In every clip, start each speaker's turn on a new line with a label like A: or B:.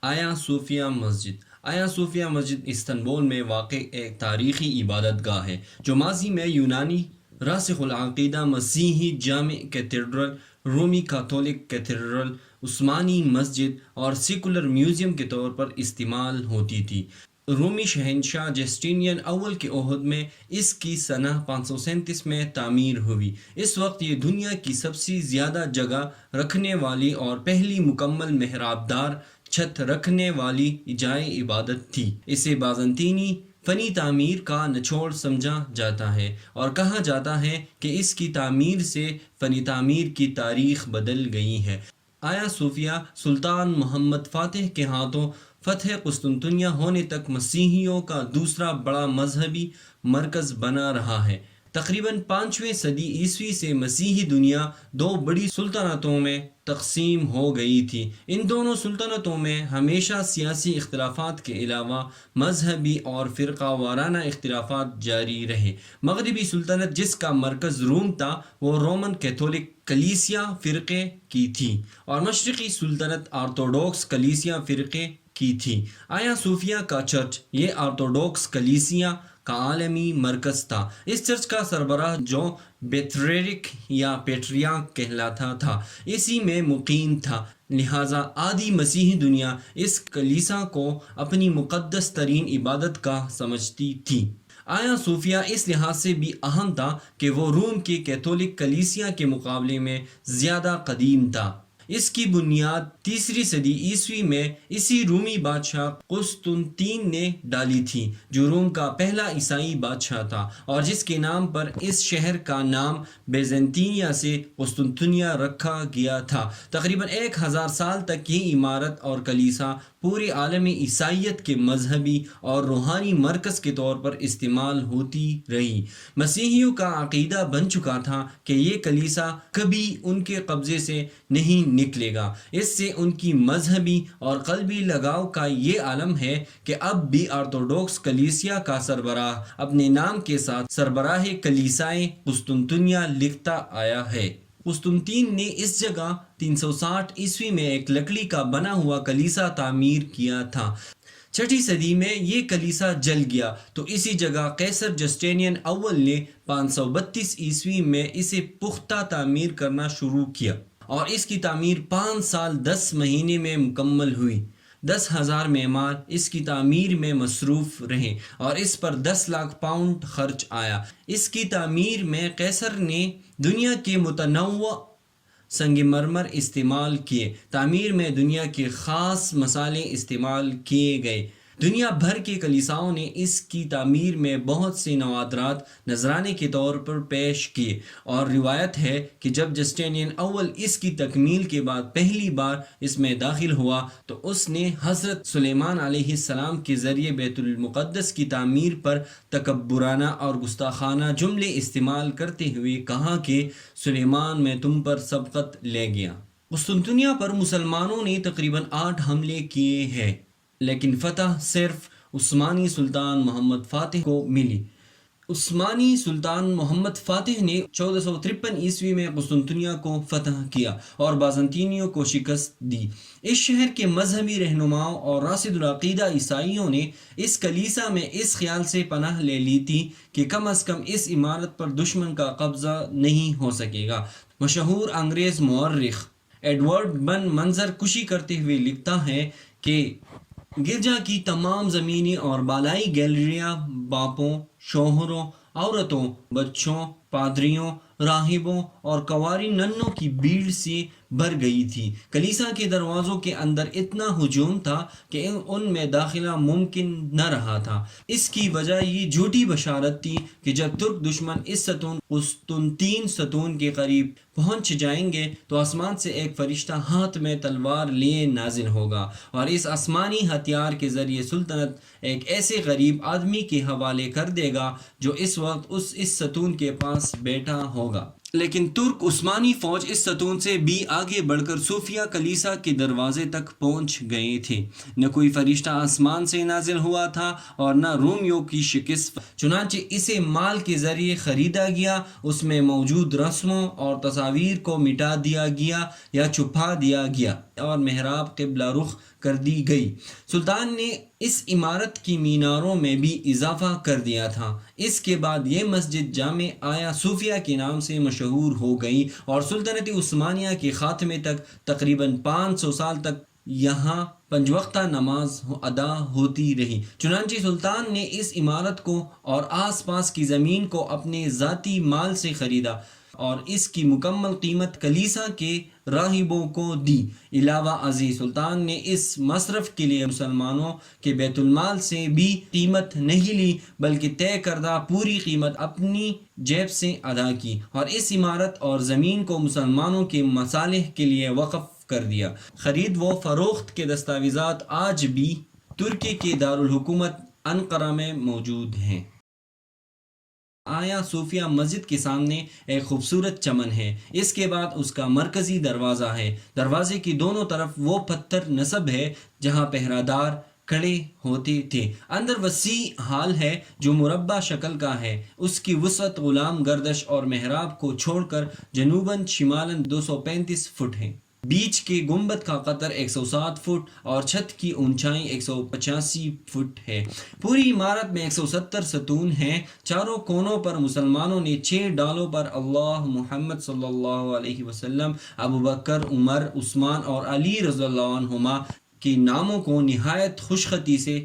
A: آیا صوفیہ مسجد صوفیہ مسجد استنبول میں واقع ایک تاریخی عبادت گاہ ہے جو ماضی میں یونانی راسخ العقیدہ مسیحی جامع کیتھیڈرل، رومی کاتولک کیتھیڈرل، عثمانی مسجد اور سیکولر میوزیم کے طور پر استعمال ہوتی تھی۔ رومی شہنشاہ جسٹینین اول کے عہد میں اس کی سنہ 537 میں تعمیر ہوئی۔ اس وقت یہ دنیا کی سب سے زیادہ جگہ رکھنے والی اور پہلی مکمل محراب دار چھت رکھنے والی جائے عبادت تھی۔ اسے بازنطینی فنی تعمیر کا نچوڑ سمجھا جاتا ہے اور کہا جاتا ہے کہ اس کی تعمیر سے فنی تعمیر کی تاریخ بدل گئی ہے۔ آیا صوفیہ سلطان محمد فاتح کے ہاتھوں فتح قسطنطنیہ ہونے تک مسیحیوں کا دوسرا بڑا مذہبی مرکز بنا رہا ہے۔ تقریباً 5ویں صدی عیسوی سے مسیحی دنیا دو بڑی سلطنتوں میں تقسیم ہو گئی تھی۔ ان دونوں سلطنتوں میں ہمیشہ سیاسی اختلافات کے علاوہ مذہبی اور فرقہ وارانہ اختلافات جاری رہے۔ مغربی سلطنت جس کا مرکز روم تھا وہ رومن کیتھولک کلیسیا فرقے کی تھی اور مشرقی سلطنت آرتھوڈوکس کلیسیا فرقے کی تھی۔ آیا صوفیہ کا چرچ یہ آرتھوڈوکس کلیسیا کا عالمی مرکز تھا۔ اس چرچ کا سربراہ جو بیتھریرک یا پیٹریارک کہلاتا تھا اسی میں مقیم تھا، لہٰذا آدھی مسیحی دنیا اس کلیسا کو اپنی مقدس ترین عبادت گاہ سمجھتی تھی۔ آیا صوفیہ اس لحاظ سے بھی اہم تھا کہ وہ روم کے کیتھولک کلیسیا کے مقابلے میں زیادہ قدیم تھا۔ اس کی بنیاد 3 صدی عیسوی میں اسی رومی بادشاہ قسطنطین نے ڈالی تھی جو روم کا پہلا عیسائی بادشاہ تھا اور جس کے نام پر اس شہر کا نام بیزنطینیہ سے قسطنطنیہ رکھا گیا تھا۔ تقریباً 1000 سال تک یہ عمارت اور کلیسا پورے عالم عیسائیت کے مذہبی اور روحانی مرکز کے طور پر استعمال ہوتی رہی۔ مسیحیوں کا عقیدہ بن چکا تھا کہ یہ کلیسا کبھی ان کے قبضے سے نہیں نکلے گا۔ اس سے ان کی مذہبی اور قلبی لگاؤ کا یہ علم ہے کہ اب بھی آرتھوڈوکس کلیسیا کا سربراہ اپنے نام کے ساتھ سربراہ کلیسائے قسطنطنیہ لکھتا آیا ہے۔ قسطنطین نے اس جگہ 360 عیسوی میں ایک لکڑی کا بنا ہوا کلیسا تعمیر کیا تھا۔ 6 صدی میں یہ کلیسا جل گیا تو اسی جگہ قیصر جسٹینین اول نے 532 عیسوی میں اسے پختہ تعمیر کرنا شروع کیا اور اس کی تعمیر 5 سال 10 مہینے میں مکمل ہوئی۔ 10,000 معمار اس کی تعمیر میں مصروف رہے اور اس پر 10 لاکھ پاؤنڈ خرچ آیا۔ اس کی تعمیر میں قیصر نے دنیا کے متنوع سنگ مرمر استعمال کیے۔ تعمیر میں دنیا کے خاص مصالحے استعمال کیے گئے۔ دنیا بھر کے کلیساؤں نے اس کی تعمیر میں بہت سے نوادرات نذرانے کے طور پر پیش کیے اور روایت ہے کہ جب جسٹینین اول اس کی تکمیل کے بعد پہلی بار اس میں داخل ہوا تو اس نے حضرت سلیمان علیہ السلام کے ذریعے بیت المقدس کی تعمیر پر تکبرانہ اور گستاخانہ جملے استعمال کرتے ہوئے کہا کہ سلیمان میں تم پر سبقت لے گیا۔ قسطنطنیہ پر مسلمانوں نے تقریباً 8 حملے کیے ہیں لیکن فتح صرف عثمانی سلطان محمد فاتح کو ملی۔ عثمانی سلطان محمد فاتح نے 1453 عیسوی میں قسطنطنیہ کو فتح کیا اور بازنطینیوں کو شکست دی۔ اس شہر کے مذہبی رہنماؤں اور راشد العقیدہ عیسائیوں نے اس کلیسا میں اس خیال سے پناہ لے لی تھی کہ کم از کم اس عمارت پر دشمن کا قبضہ نہیں ہو سکے گا۔ مشہور انگریز مورخ ایڈورڈ بن منظر کشی کرتے ہوئے لکھتا ہے کہ گرجا کی تمام زمینیں اور بالائی گیلریاں باپوں، شوہروں، عورتوں، بچوں، پادریوں، راہبوں اور کنواری ننوں کی بھیڑ سے بھر گئی تھی۔ کلیسا کے دروازوں کے اندر اتنا ہجوم تھا کہ ان میں داخلہ ممکن نہ رہا تھا۔ اس کی وجہ یہ جھوٹی بشارت تھی کہ جب ترک دشمن اس ستون قسطنطین ستون کے قریب پہنچ جائیں گے تو آسمان سے ایک فرشتہ ہاتھ میں تلوار لیے نازل ہوگا اور اس آسمانی ہتھیار کے ذریعے سلطنت ایک ایسے غریب آدمی کے حوالے کر دے گا جو اس وقت اس ستون کے پاس بیٹھا ہوگا۔ لیکن ترک عثمانی فوج اس ستون سے بھی آگے بڑھ کر صوفیہ کلیسا کے دروازے تک پہنچ گئے تھے۔ نہ کوئی فرشتہ آسمان سے نازل ہوا تھا اور نہ رومیوں کی شکست، چنانچہ اسے مال کے ذریعے خریدا گیا۔ اس میں موجود رسموں اور تصاویر کو مٹا دیا گیا یا چھپا دیا گیا۔ اور محراب قبلہ رخ کر دی گئی۔ سلطان نے اس عمارت کی میناروں میں بھی اضافہ کر دیا تھا۔ اس کے بعد یہ مسجد جامع آیا صوفیہ کے نام سے مشہور ہو گئی اور سلطنت عثمانیہ کے خاتمے تک تقریباً 500 سال تک یہاں 5 وقتہ نماز ادا ہوتی رہی۔ چنانچہ سلطان نے اس عمارت کو اور آس پاس کی زمین کو اپنے ذاتی مال سے خریدا اور اس کی مکمل قیمت کلیسا کے راہبوں کو دی۔ علاوہ ازیں سلطان نے اس مصرف کے لیے مسلمانوں کے بیت المال سے بھی قیمت نہیں لی، بلکہ طے کردہ پوری قیمت اپنی جیب سے ادا کی اور اس عمارت اور زمین کو مسلمانوں کے مصالح کے لیے وقف کر دیا۔ خرید و فروخت کے دستاویزات آج بھی ترکی کے دارالحکومت انقرہ میں موجود ہیں۔ آیا صوفیہ مسجد کے سامنے ایک خوبصورت چمن ہے۔ اس کے بعد اس کا مرکزی دروازہ ہے۔ دروازے کی دونوں طرف وہ پتھر نصب ہے جہاں پہرادار کھڑے ہوتے تھے۔ اندر وسیع ہال ہے جو مربع شکل کا ہے۔ اس کی وسعت غلام گردش اور محراب کو چھوڑ کر جنوباً شمالاً 235 فٹ ہے۔ بیچ کے گنبد کا قطر 107 فٹ اور چھت کی اونچائی 185 فٹ ہے۔ پوری عمارت میں 170 ستون ہیں۔ چاروں کونوں پر مسلمانوں نے 6 ڈالوں پر اللہ، محمد صلی اللہ علیہ وسلم، ابوبکر، عمر، عثمان اور علی رضی اللہ عنہما کے ناموں کو نہایت خوشخطی سے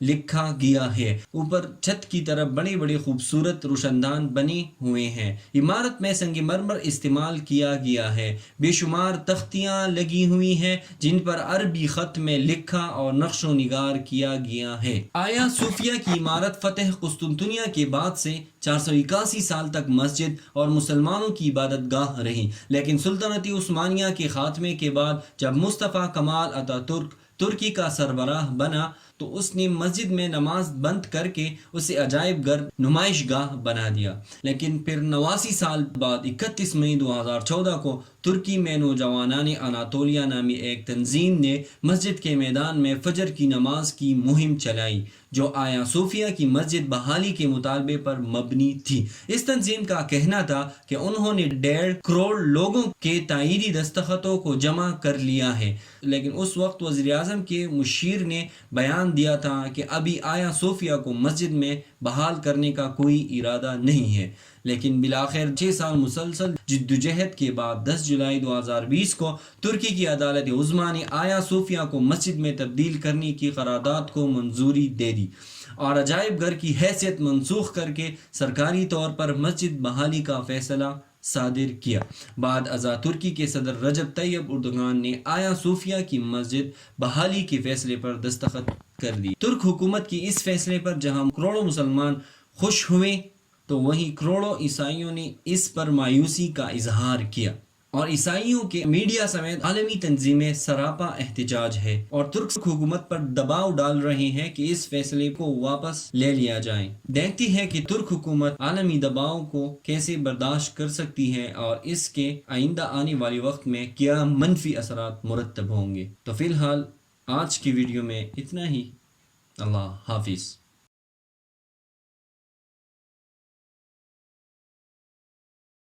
A: لکھا گیا ہے۔ اوپر چھت کی طرف بڑے بڑے خوبصورت روشندان بنے ہوئے ہیں۔ عمارت میں سنگ مرمر استعمال کیا گیا ہے۔ بے شمار تختیاں لگی ہوئی ہیں جن پر عربی خط میں لکھا اور نقش و نگار کیا گیا ہے۔ آیا صوفیہ کی عمارت فتح قسطنطنیہ کے بعد سے 481 سال تک مسجد اور مسلمانوں کی عبادت گاہ رہی، لیکن سلطنت عثمانیہ کے خاتمے کے بعد جب مصطفیٰ کمال اتا ترک ترکی کا سربراہ بنا تو اس نے مسجد میں نماز بند کر کے اسے عجائب گھر نمائش گاہ بنا دیا۔ لیکن پھر 89 سال بعد 31 مئی 2014 کو ترکی میں نوجوانان اناطولیہ نامی ایک تنظیم نے مسجد کے میدان میں فجر کی نماز کی مہم چلائی جو آیا صوفیہ کی مسجد بحالی کے مطالبے پر مبنی تھی۔ اس تنظیم کا کہنا تھا کہ انہوں نے 1.5 کروڑ لوگوں کے تائیدی دستخطوں کو جمع کر لیا ہے، لیکن اس وقت وزیر اعظم کے مشیر نے بیان دیا تھا کہ ابھی آیا صوفیہ کو مسجد میں بحال کرنے کا کوئی ارادہ نہیں ہے۔ لیکن بالآخر 6 سال مسلسل جدوجہد کے بعد 10 جولائی 2020 کو ترکی کی عدالت عظمیٰ نے آیا صوفیہ کو مسجد میں تبدیل کرنے کی قرارداد کو منظوری دے دی اور عجائب گھر کی حیثیت منسوخ کر کے سرکاری طور پر مسجد بحالی کا فیصلہ صادر کیا۔ بعد ازاں ترکی کے صدر رجب طیب اردوغان نے آیا صوفیہ کی مسجد بحالی کے فیصلے پر دستخط کر دی۔ ترک حکومت کی اس فیصلے پر جہاں کروڑوں مسلمان خوش ہوئے تو وہیں کروڑوں عیسائیوں نے اس پر مایوسی کا اظہار کیا اور عیسائیوں کے میڈیا سمیت عالمی تنظیمیں سراپا احتجاج ہے اور ترک حکومت پر دباؤ ڈال رہے ہیں کہ اس فیصلے کو واپس لے لیا جائے۔ دیکھتی ہے کہ ترک حکومت عالمی دباؤ کو کیسے برداشت کر سکتی ہے اور اس کے آئندہ آنے والے وقت میں کیا منفی اثرات مرتب ہوں گے۔ تو فی الحال آج کی ویڈیو میں اتنا ہی۔ اللہ حافظ۔